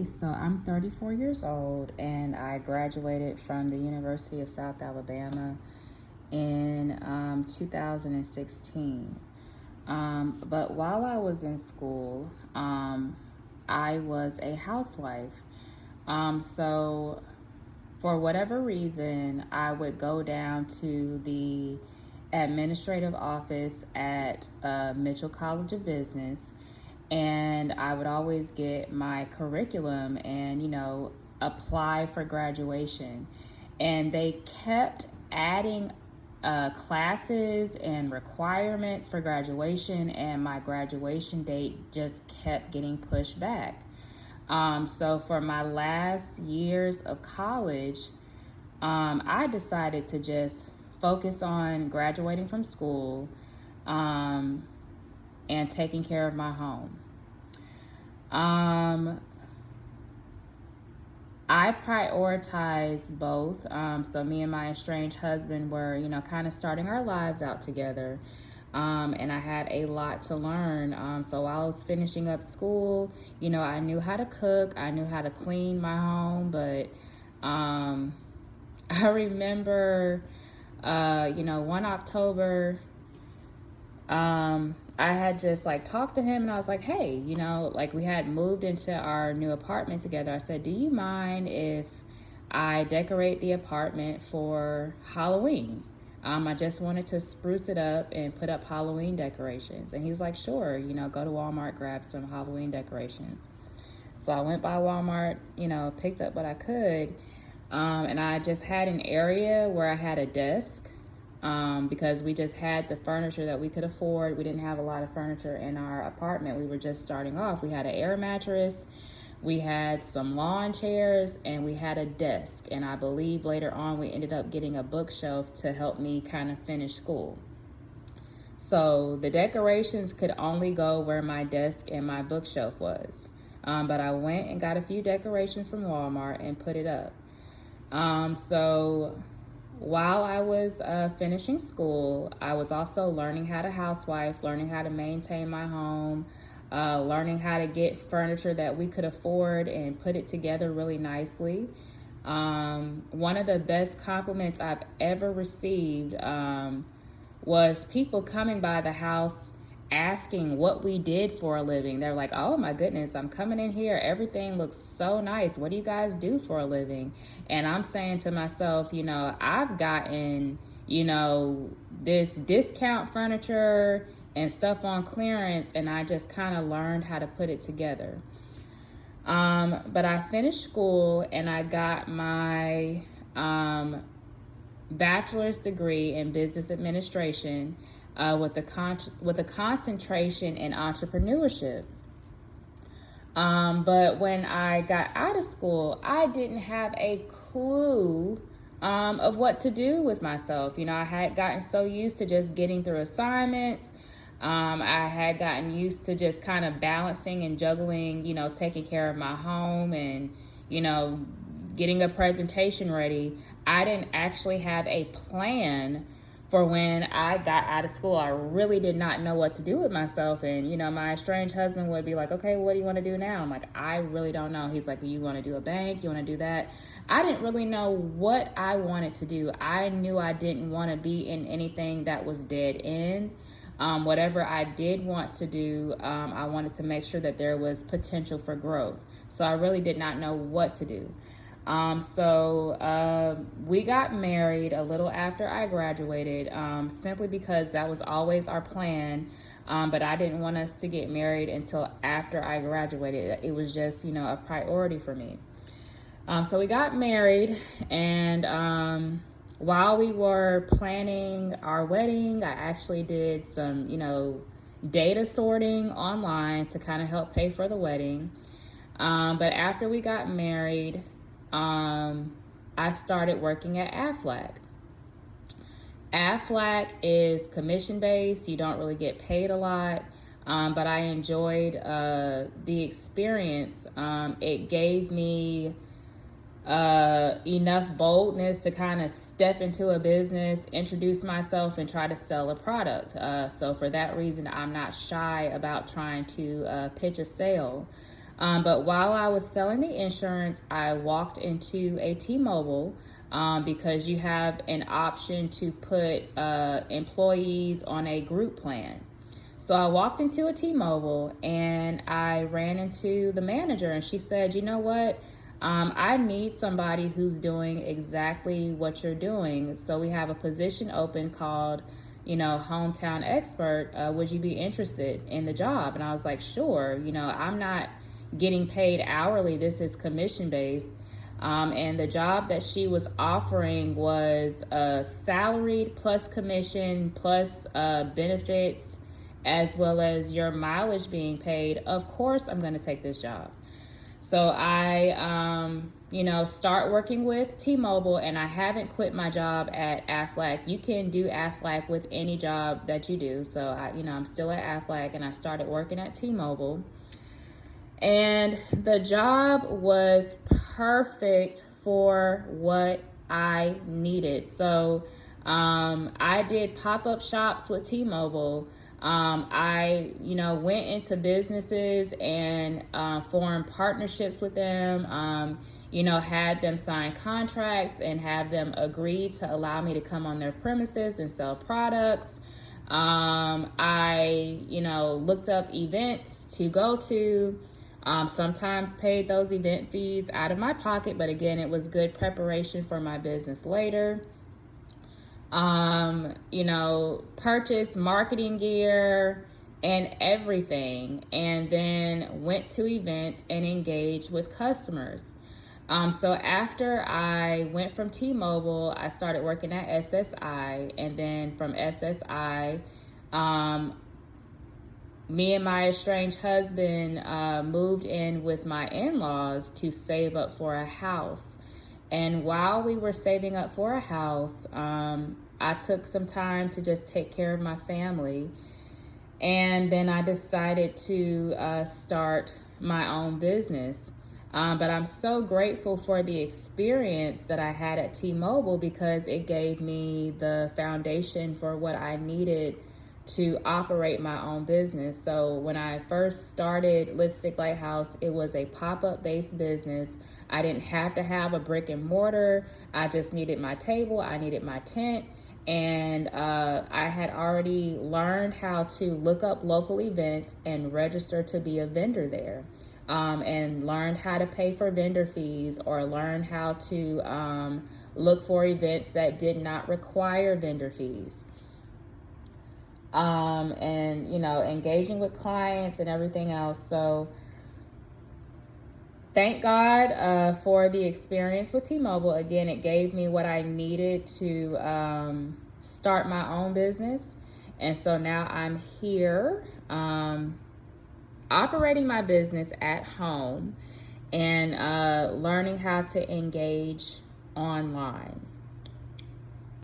Okay, so I'm 34 years old and I graduated from the University of South Alabama in 2016. But while I was in school, I was a housewife. So for whatever reason, I would go down to the administrative office at Mitchell College of Business, and I would always get my curriculum and, apply for graduation. And they kept adding classes and requirements for graduation, and my graduation date just kept getting pushed back. So for my last years of college, I decided to just focus on graduating from school and taking care of my home. I prioritize both. So me and my estranged husband were, kind of starting our lives out together. And I had a lot to learn. So while I was finishing up school, I knew how to cook, I knew how to clean my home, but I remember, one October, I had just talked to him and I was like, hey, we had moved into our new apartment together. I said, do you mind if I decorate the apartment for Halloween? I just wanted to spruce it up and put up Halloween decorations. And he was like, sure, go to Walmart, grab some Halloween decorations. So I went by Walmart, picked up what I could. And I just had an area where I had a desk because we just had the furniture that we could afford. We didn't have a lot of furniture in our apartment. We were just starting off. We had an air mattress, we had some lawn chairs, and we had a desk. And I believe later on we ended up getting a bookshelf to help me kind of finish school. So the decorations could only go where my desk and my bookshelf was. But I went and got a few decorations from Walmart and put it up. So while I was finishing school, I was also learning how to housewife, learning how to maintain my home, learning how to get furniture that we could afford and put it together really nicely. One of the best compliments I've ever received was people coming by the house asking what we did for a living. They're like, oh my goodness, I'm coming in here, everything looks so nice, what do you guys do for a living? And I'm saying to myself, I've gotten this discount furniture and stuff on clearance, and I just kind of learned how to put it together. But I finished school and I got my bachelor's degree in business administration with a concentration in entrepreneurship. But when I got out of school, I didn't have a clue of what to do with myself. I had gotten so used to just getting through assignments. I had gotten used to just kind of balancing and juggling, taking care of my home and, getting a presentation ready. I didn't actually have a plan for when I got out of school. I really did not know what to do with myself. And, my estranged husband would be like, okay, what do you want to do now? I'm like, I really don't know. He's like, you want to do a bank? You want to do that? I didn't really know what I wanted to do. I knew I didn't want to be in anything that was dead end. Whatever I did want to do, I wanted to make sure that there was potential for growth. So I really did not know what to do. So we got married a little after I graduated, simply because that was always our plan. But I didn't want us to get married until after I graduated. It was just, a priority for me. So we got married, and while we were planning our wedding, I actually did some, data sorting online to kind of help pay for the wedding. But after we got married, I started working at Aflac. Aflac is commission-based. You don't really get paid a lot, but I enjoyed the experience. It gave me enough boldness to kind of step into a business, introduce myself, and try to sell a product. So for that reason, I'm not shy about trying to pitch a sale. But while I was selling the insurance, I walked into a T-Mobile because you have an option to put employees on a group plan. So I walked into a T-Mobile and I ran into the manager, and she said, you know what? I need somebody who's doing exactly what you're doing. So we have a position open called, hometown expert. Would you be interested in the job? And I was like, sure. I'm not getting paid hourly. This is commission based. And the job that she was offering was salaried plus commission plus benefits, as well as your mileage being paid. Of course, I'm going to take this job. So I, start working with T-Mobile, and I haven't quit my job at Aflac. You can do Aflac with any job that you do. So I'm still at Aflac, and I started working at T-Mobile. And the job was perfect for what I needed. So I did pop-up shops with T-Mobile. I went into businesses and formed partnerships with them, had them sign contracts and have them agree to allow me to come on their premises and sell products. I looked up events to go to. Sometimes paid those event fees out of my pocket, but again, it was good preparation for my business later. Purchased marketing gear and everything, and then went to events and engaged with customers. So after I went from T-Mobile, I started working at SSI, and then from SSI, me and my estranged husband moved in with my in-laws to save up for a house. And while we were saving up for a house, I took some time to just take care of my family. And then I decided to start my own business. But I'm so grateful for the experience that I had at T-Mobile because it gave me the foundation for what I needed to operate my own business. So when I first started Lipstick Lighthouse, it was a pop-up based business. I didn't have to have a brick and mortar. I just needed my table, I needed my tent, and I had already learned how to look up local events and register to be a vendor there, and learned how to pay for vendor fees, or learn how to look for events that did not require vendor fees. And engaging with clients and everything else. So thank God for the experience with T-Mobile. Again, it gave me what I needed to start my own business. And so now I'm here operating my business at home and learning how to engage online.